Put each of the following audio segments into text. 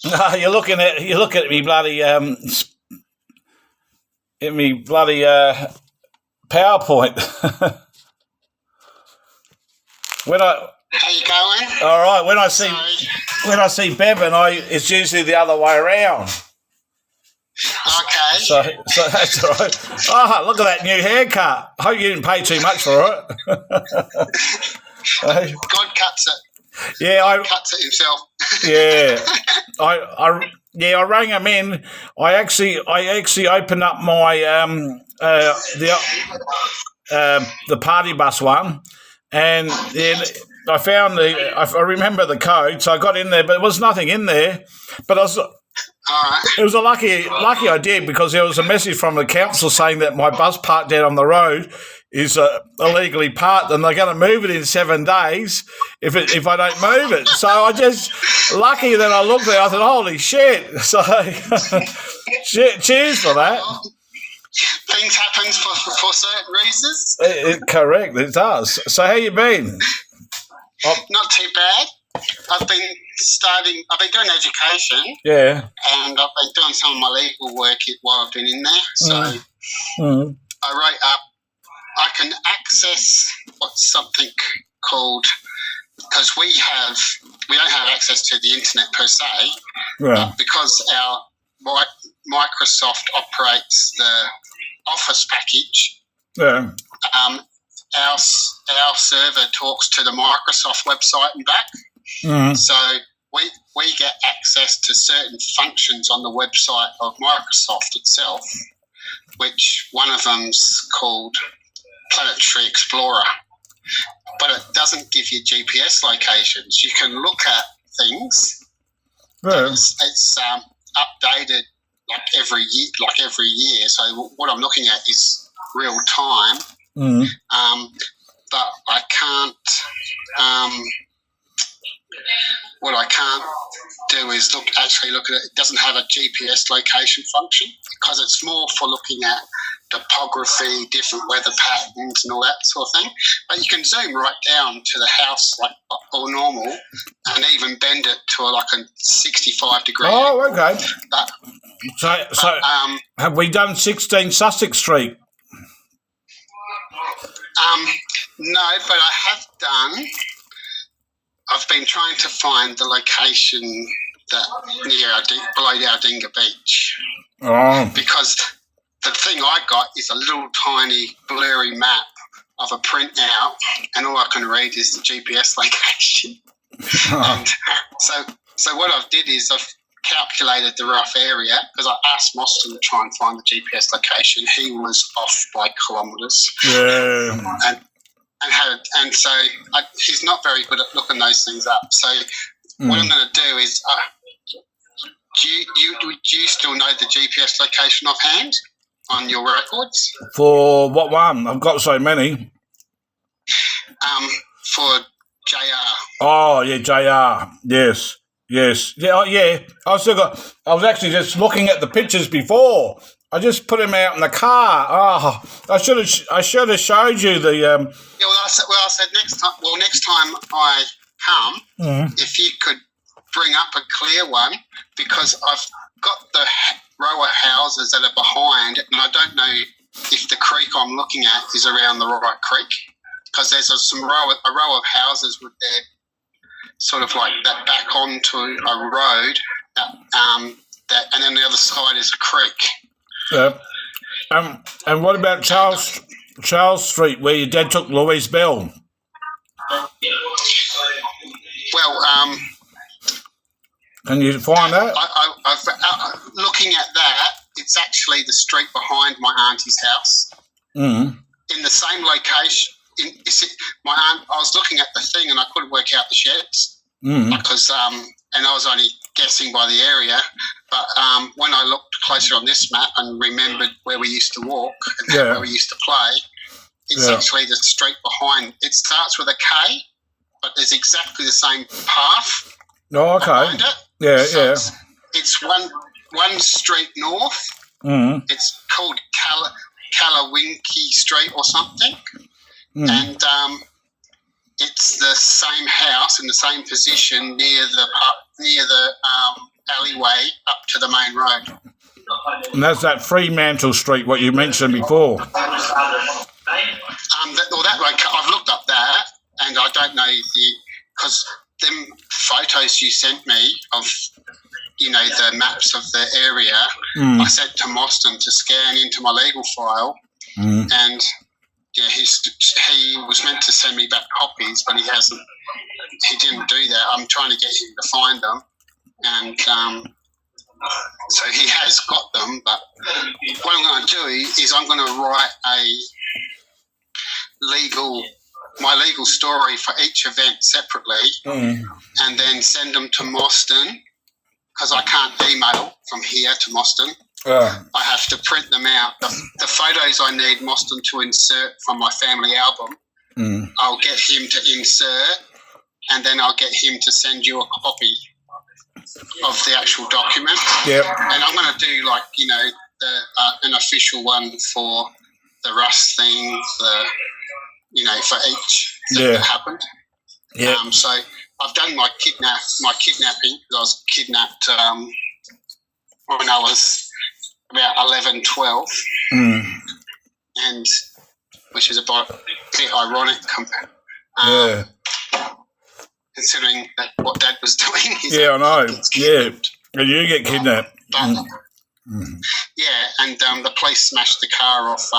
You're looking at me bloody PowerPoint. How you going? All right. When I see Bevan, it's usually the other way around. Okay. So that's all right. Oh, look at that new haircut. I hope you didn't pay too much for it. God cuts it. Yeah, God cuts it himself. Yeah, I rang him in. I actually opened up my the party bus one, and then I found I remember the code, so I got in there, but there was nothing in there. But it was a lucky I did, because there was a message from the council saying that my bus parked down on the road is illegally parked, and they're going to move it in 7 days if I don't move it. So I just lucky that I looked there. I thought, holy shit! So cheers for that. Things happen for certain reasons. Correct, it does. So how you been? Not too bad. I've been doing education. Yeah. And I've been doing some of my legal work while I've been in there. So I wrote up, I can access what's something called, because we don't have access to the internet per se, but because our Microsoft operates the Office package, our server talks to the Microsoft website and back. So we get access to certain functions on the website of Microsoft itself, which one of them's called Planetary Explorer, but it doesn't give you GPS locations. You can look at things. It's updated every year. So what I'm looking at is real time. But I can't. What I can't do is look at it. It doesn't have a GPS location function, because it's more for looking at topography, different weather patterns, and all that sort of thing. But you can zoom right down to the house like all normal, and even bend it to a 65 degree. Oh, okay. So have we done 16 Sussex Street? No, but I have done. I've been trying to find the location below Aldinga Beach. Oh. Because the thing I got is a little tiny blurry map of a printout, and all I can read is the GPS location. And so what I've did is I've calculated the rough area, because I asked Moston to try and find the GPS location. He was off by kilometres. Yeah. And so he's not very good at looking those things up. So what I'm going to do is, do you still know the GPS location offhand on your records? For what one? I've got so many. For JR. Oh yeah, JR. Yes. Yeah. I was actually just looking at the pictures before. I just put him out in the car. Oh, I should have showed you the. Yeah, I said next time I come, if you could bring up a clear one, because I've got the row of houses that are behind, and I don't know if the creek I'm looking at is around the right creek, because there's a row of houses with their sort of like that back onto a road, and then the other side is a creek. Yeah. And what about Charles Street, where your dad took Louise Bell? Well, can you find that? I've looking at that, it's actually the street behind my auntie's house. In the same location. My aunt, I was looking at the thing and I couldn't work out the sheds because, and I was only guessing by the area. But when I looked closer on this map and remembered where we used to walk and where we used to play, it's actually the street behind. It starts with a K, but there's exactly the same path. Oh, okay. Behind it. Yeah, so It's one street north. It's called Kalawinki Street or something. And it's the same house in the same position near the alleyway freeway up to the main road. And that's that Fremantle Street, what you mentioned before. I've looked up that, and I don't know because them photos you sent me of, the maps of the area, I sent to Mostyn to scan into my legal file, and he was meant to send me back copies, but he hasn't. He didn't do that. I'm trying to get him to find them, and so he has got them. But what I'm going to do is I'm going to write my legal story for each event separately, and then send them to Mostyn, because I can't email from here to Mostyn. I have to print them out. The photos I need Mostyn to insert from my family album, I'll get him to insert, and then I'll get him to send you a copy of the actual document. Yep. And I'm going to do an official one for the Russ thing, for each thing that happened. Yeah. So I've done my kidnapping. I was kidnapped when I was about 11, 12, and which is a bit ironic considering what Dad was doing. I know. Yeah, and you get kidnapped. Yeah, and the police smashed the car off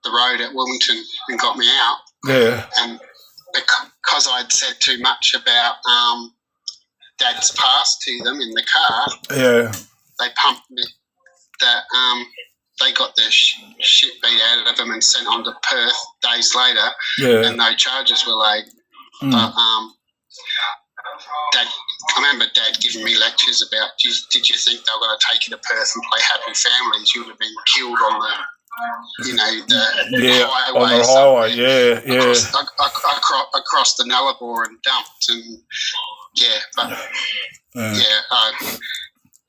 the road at Wilmington and got me out. Yeah. And because I'd said too much about Dad's past to them in the car, they pumped me. They got their shit beat out of them and sent on to Perth days later, and no charges were laid. But Dad, I remember Dad giving me lectures about, did you think they were going to take you to Perth and play Happy Families? You would have been killed on the highway. On the highway, across the Nullarbor and dumped, and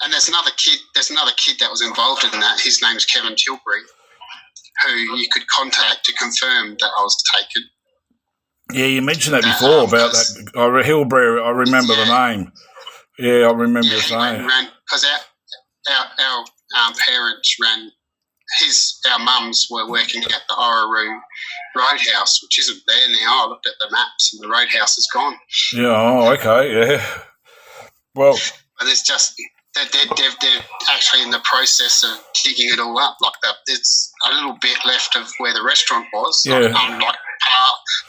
and there's another kid that was involved in that. His name's Kevin Tilbury, who you could contact to confirm that I was taken. Yeah, you mentioned that before about that Hillbury. I remember the name. Yeah, I remember you saying. Because our parents ran. Our mums were working at the Orroroo Roadhouse, which isn't there now. I looked at the maps, and the roadhouse is gone. Yeah. Oh, okay. Yeah. Well, but there's just they're actually in the process of digging it all up. Like there's a little bit left of where the restaurant was. Yeah. Like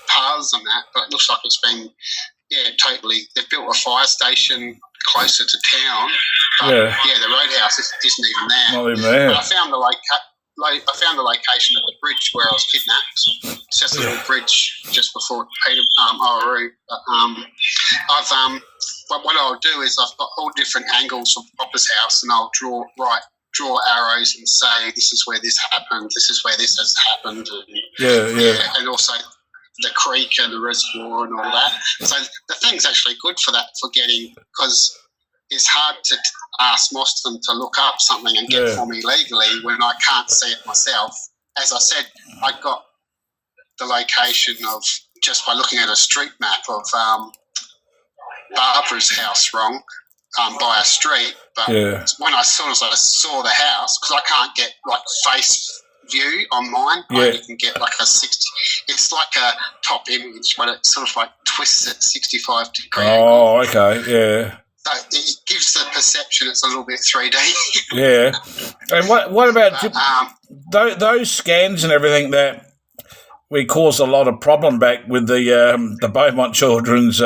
paths and that, but it looks like it's been totally. They've built a fire station closer to town. But the roadhouse isn't even there. Not even there. But I found the location of the bridge where I was kidnapped. It's just a little bridge just before Orroroo. But what I'll do is I've got all different angles of Papa's house, and I'll draw arrows and say this is where this happened, this is where this has happened, and and also the creek and the reservoir and all that. So the thing's actually good for getting, because it's hard to ask Mostyn to look up something and get for me legally when I can't see it myself. As I said, I got the location of just by looking at a street map of Barbara's house wrong by a street, but when as soon as I saw the house, because I can't get like face view on mine, you can get like a 60. It's like a top image, but it sort of like twists at 65 degrees. Oh, okay, yeah. So it gives the perception it's a little bit 3D. Yeah. And what about those scans and everything that we caused a lot of problem back with the Beaumont children's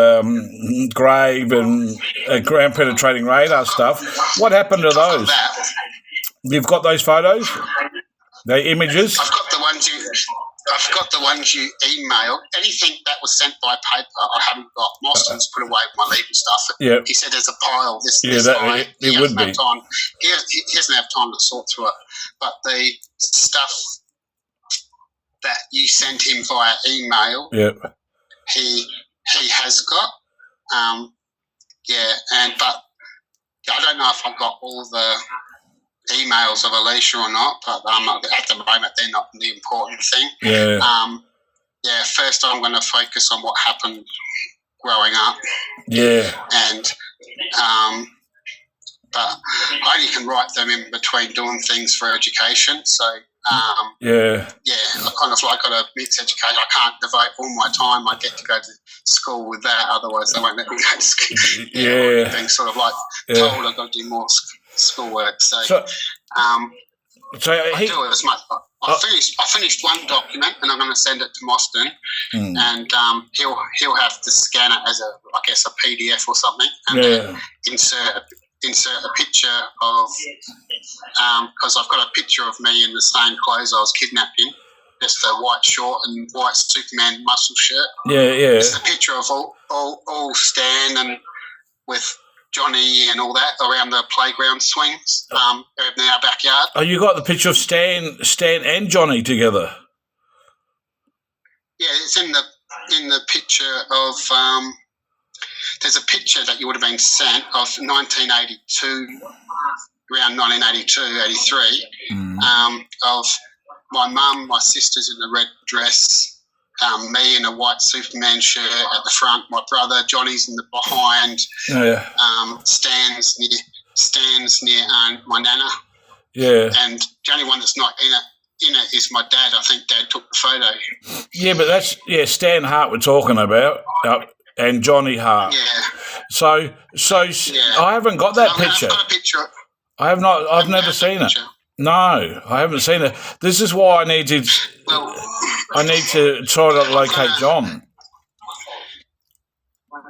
grave and ground penetrating radar stuff? What happened to those? You've got those photos, the images. I've got the ones you emailed. Anything that was sent by paper, I haven't got. Mostyn's put away my legal stuff. Yeah. He said there's a pile. He would be. He doesn't have time to sort through it. But the stuff that you sent him via email, he has got. But I don't know if I've got all the emails of Alicia or not, but at the moment they're not the important thing. First I'm going to focus on what happened growing up. And but I only can write them in between doing things for education. So, I kind of like got a mixed education. I can't devote all my time. I get to go to school with that, otherwise they won't let me go to school. Being sort of like told I've got to do more schoolwork. So I do it as much. I finished one document, and I'm going to send it to Mostyn, and he'll have to scan it as a PDF or something, and then insert a picture of because I've got a picture of me in the same clothes I was kidnapped in, just a white short and white Superman muscle shirt. It's a picture of all Stan and with Johnny and all that around the playground swings in our backyard. Oh, you got the picture of Stan and Johnny together? Yeah, it's in the picture of. There's a picture that you would have been sent of 1982, around 1982, 83, of my mum, my sisters in the red dress, me in a white Superman shirt at the front, my brother Johnny's in the behind, stands near my nana, and the only one that's not in it is my dad. I think Dad took the photo. Yeah, but that's Stan Hart we're talking about, and Johnny Hart. Yeah. So I haven't got that picture. I've got a picture. I have not. I've never seen it. No, I haven't seen it. This is why I need to. Well, I need to try to locate John.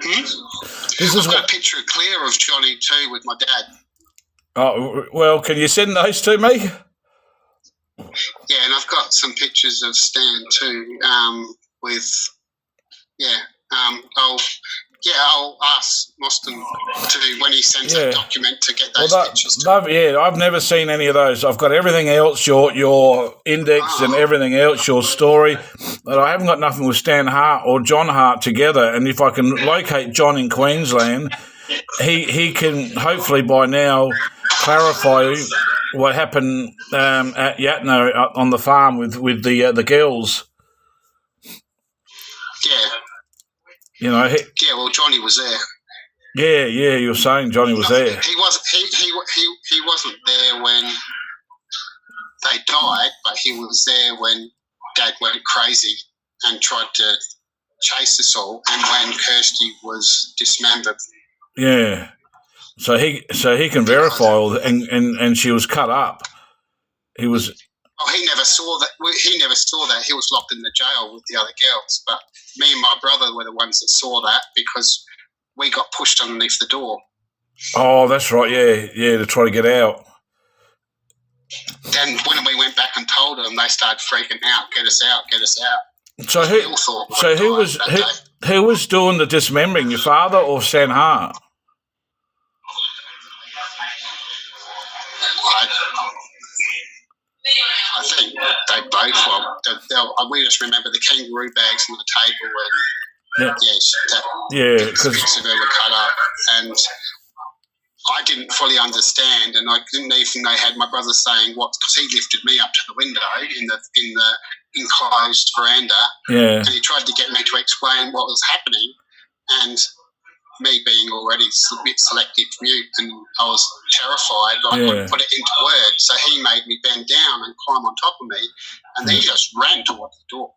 I've got a picture clear of Johnny too with my dad. Oh well, can you send those to me? Yeah, and I've got some pictures of Stan too. I'll ask Mostyn to when he sends a document to get those pictures. I've never seen any of those. I've got everything else, your index and everything else, your story, but I haven't got nothing with Stan Hart or John Hart together. And if I can locate John in Queensland, he can hopefully by now clarify what happened at Yatno on the farm with the girls. Yeah. You know, well, Johnny was there. Yeah, you were saying Johnny was there. He wasn't there when they died, but he was there when Dad went crazy and tried to chase us all, and when Kirsty was dismembered. Yeah, so he can verify all that, and she was cut up. He was. Oh, he never saw that. He was locked in the jail with the other girls. But me and my brother were the ones that saw that because we got pushed underneath the door. Oh, that's right. Yeah, to try to get out. Then when we went back and told them, they started freaking out. Get us out! Get us out! So who was doing the dismembering? Your father or Stan Hart? I think they both were. We just remember the kangaroo bags on the table and because bits of her were cut up, and I didn't fully understand, and I didn't even know. Had my brother saying what, because he lifted me up to the window in the enclosed veranda, and he tried to get me to explain what was happening, and me being already a bit selective mute, and I was terrified. I couldn't put it into words, so he made me bend down and climb on top of me, and he just ran towards the door.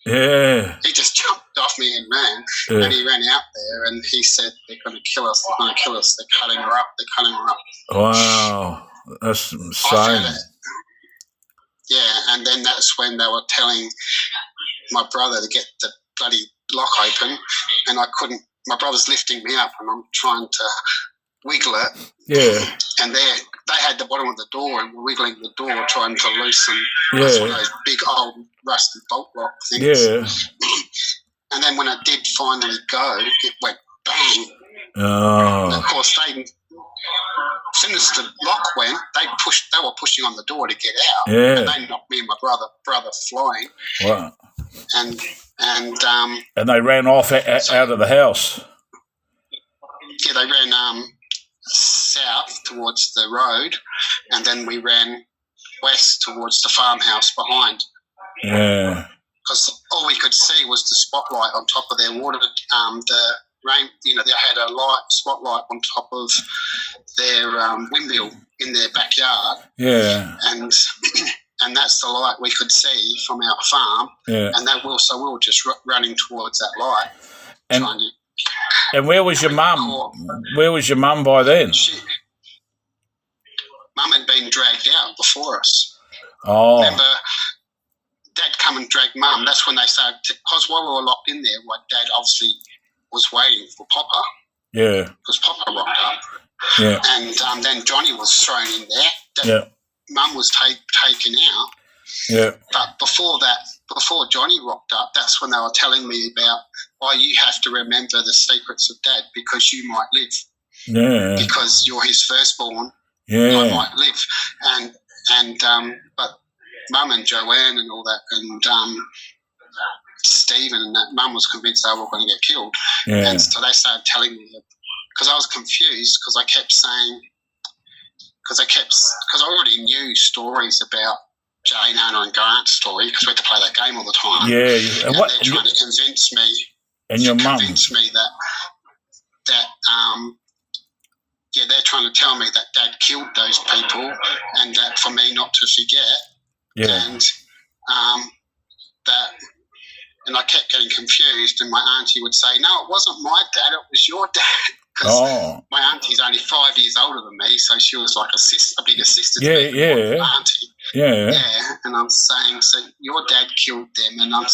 Yeah. He just jumped off me and ran, and he ran out there, and he said, "They're going to kill us. They're going to kill us. They're cutting her up. They're cutting her up." Wow, that's insane. Yeah, and then that's when they were telling my brother to get the bloody lock open, and I couldn't. My brother's lifting me up, and I'm trying to wiggle it. Yeah. And they had the bottom of the door, and we're wiggling the door, trying to loosen. That's one of those big old rusted bolt lock things. Yeah. And then when it did finally go, it went bang. Oh. And of course, as soon as the lock went, they were pushing on the door to get out. Yeah. And they knocked me and my brother flying. Wow. And they ran off out of the house. Yeah, they ran south towards the road, and then we ran west towards the farmhouse behind. Yeah. Because all we could see was the spotlight on top of their water, the they had a spotlight on top of their windmill in their backyard. Yeah. And that's the light we could see from our farm. Yeah. And we were just running towards that light. And where was your mum? Where was your mum by then? Mum had been dragged out before us. Oh. Remember, Dad come and dragged Mum. That's when they started, because while we were locked in there, Dad obviously was waiting for Popper. Yeah. Because Popper rocked up. Yeah. And then Johnny was thrown in there. Yeah. Mum was taken out. Yeah. But before Johnny rocked up, that's when they were telling me about, you have to remember the secrets of Dad because you might live. Yeah. Because you're his firstborn. Yeah. I might live. But Mum and Joanne and all that, and Stephen and that, Mum was convinced they were going to get killed. Yeah. And so they started telling me, because I was confused, because I kept saying, because I already knew stories about Jane, Anna and Grant's story, because we had to play that game all the time. Yeah. And they're trying to convince me. And your mum. Convince me that they're trying to tell me that Dad killed those people, and that for me not to forget. Yeah. And I kept getting confused, and my auntie would say, "No, it wasn't my dad; it was your dad." Because my auntie's only 5 years older than me, so she was like a bigger sister to me. Yeah. Auntie. Yeah. Yeah. And I'm saying, so your dad killed them, and I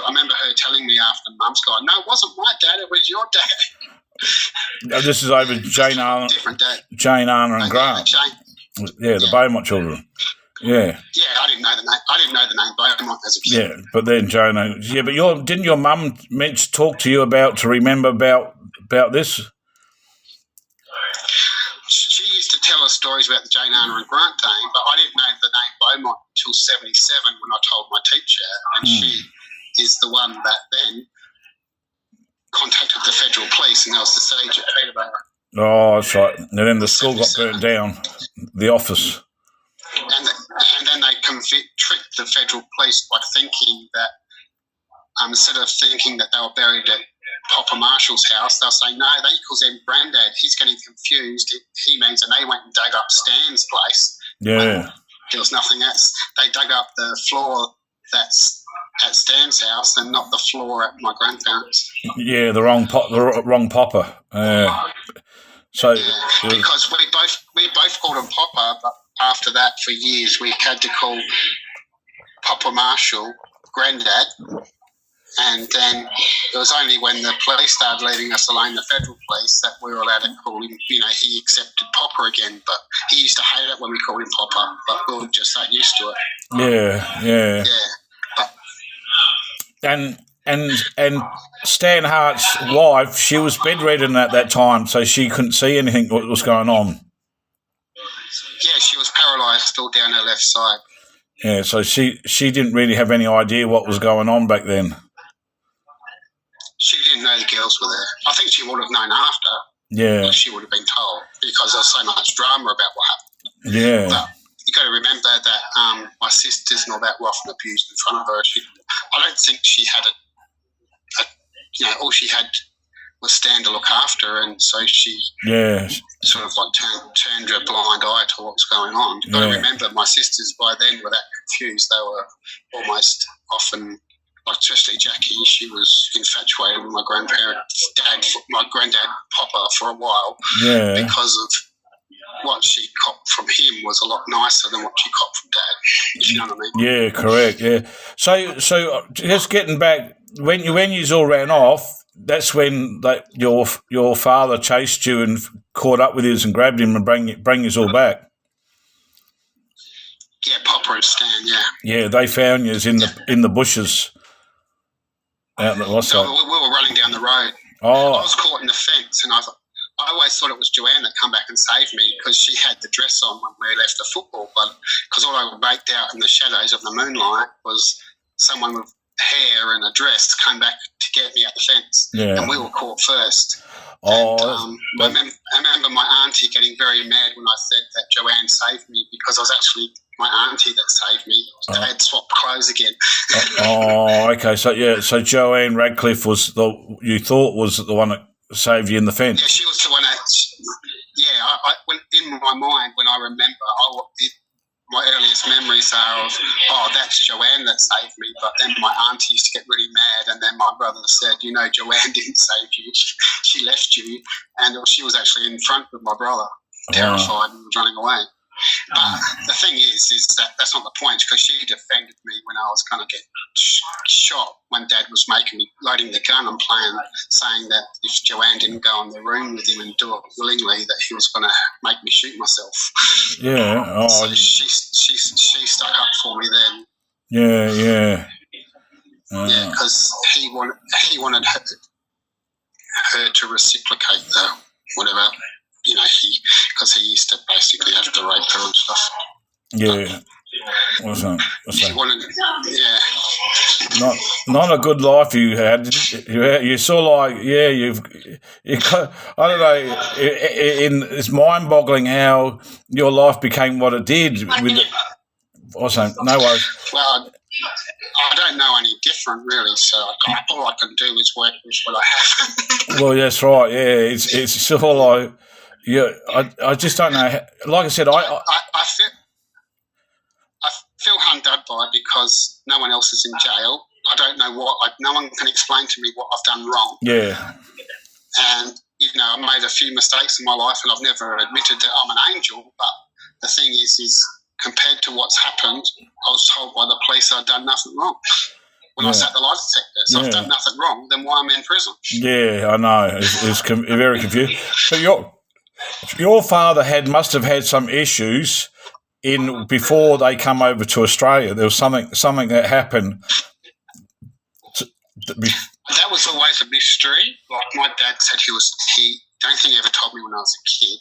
remember her telling me after Mum's gone, "No, it wasn't my dad; it was your dad." This is over Jane, Anna, different dad. Jane, Anna, and Grant. The Beaumont children. Yeah. Yeah, I didn't know the name. I didn't know the name Beaumont as a kid. Yeah, but then Joanne. Yeah, but didn't your mum talk to you to remember about this? She used to tell us stories about the Jane, Anna and Grant game, but I didn't know the name Beaumont until 1977 when I told my teacher, and she is the one that then contacted the federal police, and that was the siege at Peterborough. Oh, that's right. And then the school got burnt down, the office. And then they tricked the federal police by thinking that instead of thinking that they were buried at Papa Marshall's house, they'll say, no, they calls him Granddad. He's getting confused. He means, and they went and dug up Stan's place. Yeah. There was nothing else. They dug up the floor that's at Stan's house and not the floor at my grandparents'. Yeah, the wrong Papa. So because we both called him Papa, but after that, for years, we had to call Papa Marshall Granddad. And then it was only when the police started leaving us alone, the federal police, that we were allowed to call him, he accepted Papa again. But he used to hate it when we called him Papa, but we were just that used to it. Yeah. But, and Stan Hart's wife, she was bedridden at that time, so she couldn't see anything what was going on. Yeah, she was paralysed all down her left side. Yeah, so she didn't really have any idea what was going on back then. She didn't know the girls were there. I think she would have known after. Yeah. She would have been told because there was so much drama about what happened. Yeah. But you got to remember that my sisters and all that were often abused in front of her. I don't think she had all she had was Stan to look after, and so she sort of like turned her blind eye to what was going on. You've got to remember, my sisters by then were that confused. They were almost often, like especially Jackie, she was infatuated with my granddad Papa for a while because of what she copped from him was a lot nicer than what she copped from Dad. If you know what I mean? Yeah, correct. Yeah. So just getting back, when you all ran off, that's when your father chased you and caught up with you and grabbed him and bring you all back. Yeah, Papa and Stan. Yeah. Yeah, they found you in the bushes. Out in the we were running down the road. Oh. I was caught in the fence, and I always thought it was Joanne that come back and saved me because she had the dress on when we left the football. But because all I baked out in the shadows of the moonlight was someone with hair and a dress came back to get me at the fence, and we were caught first. Oh, and, I remember my auntie getting very mad when I said that Joanne saved me because I was actually my auntie that saved me. They had swapped clothes again. Okay. So Joanne Redcliffe was you thought was the one that saved you in the fence. Yeah, she was the one that. Yeah, when in my mind, when I remember, my earliest memories are of, that's Joanne that saved me. But then my auntie used to get really mad, and then my brother said, Joanne didn't save you. She left you, and she was actually in front with my brother, terrified and running away. But the thing is that that's not the point, because she defended me when I was going to get shot, when Dad was loading the gun and saying that if Joanne didn't go in the room with him and do it willingly, that he was going to make me shoot myself. Yeah. So she stuck up for me then. Yeah, yeah. Yeah, because he wanted her to reciprocate the whatever. Because he used to basically have to rape her and stuff. Yeah. He wanted, Not a good life you had. You saw you've got, I don't know, it's mind-boggling how your life became what it did. No worries. Well, I don't know any different, really, so all I can do is work with what I have. Well, that's right, yeah. It's sort of like, I just don't know. Like I said, I feel undone by it because no one else is in jail. I don't know no one can explain to me what I've done wrong. Yeah. And, I've made a few mistakes in my life and I've never admitted that I'm an angel. But the thing is compared to what's happened, I was told by the police I'd done nothing wrong. When I sat the lie detector, so I've done nothing wrong, then why am I in prison? Yeah, I know. It's very confusing. But your father must have had some issues before they come over to Australia. There was something that happened. That was always a mystery. Like my dad said, the only thing he ever told me when I was a kid,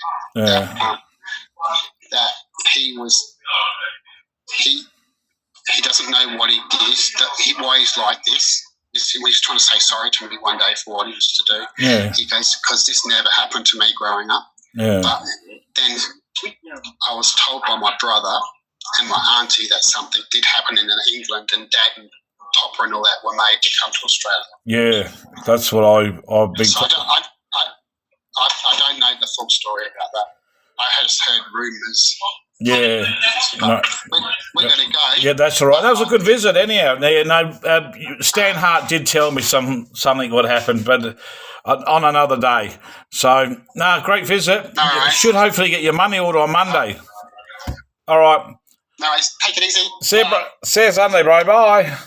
that he doesn't know what he did, why he's like this. He was trying to say sorry to me one day for what he used to do. Yeah. He goes, because this never happened to me growing up. Yeah. But then I was told by my brother and my auntie that something did happen in England, and Dad and Papa and all that were made to come to Australia. Yeah, that's what I've been. So I don't know the full story about that. I just heard rumours. Yeah. We're going to go. Yeah, that's all right. That was a good visit anyhow. Stan Hart did tell me something would happen, but on another day. So, great visit. Right. Should hopefully get your money order on Monday. All right. No, take it easy. See you Sunday, bro. Bye.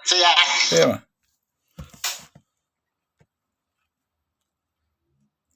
See ya. See ya.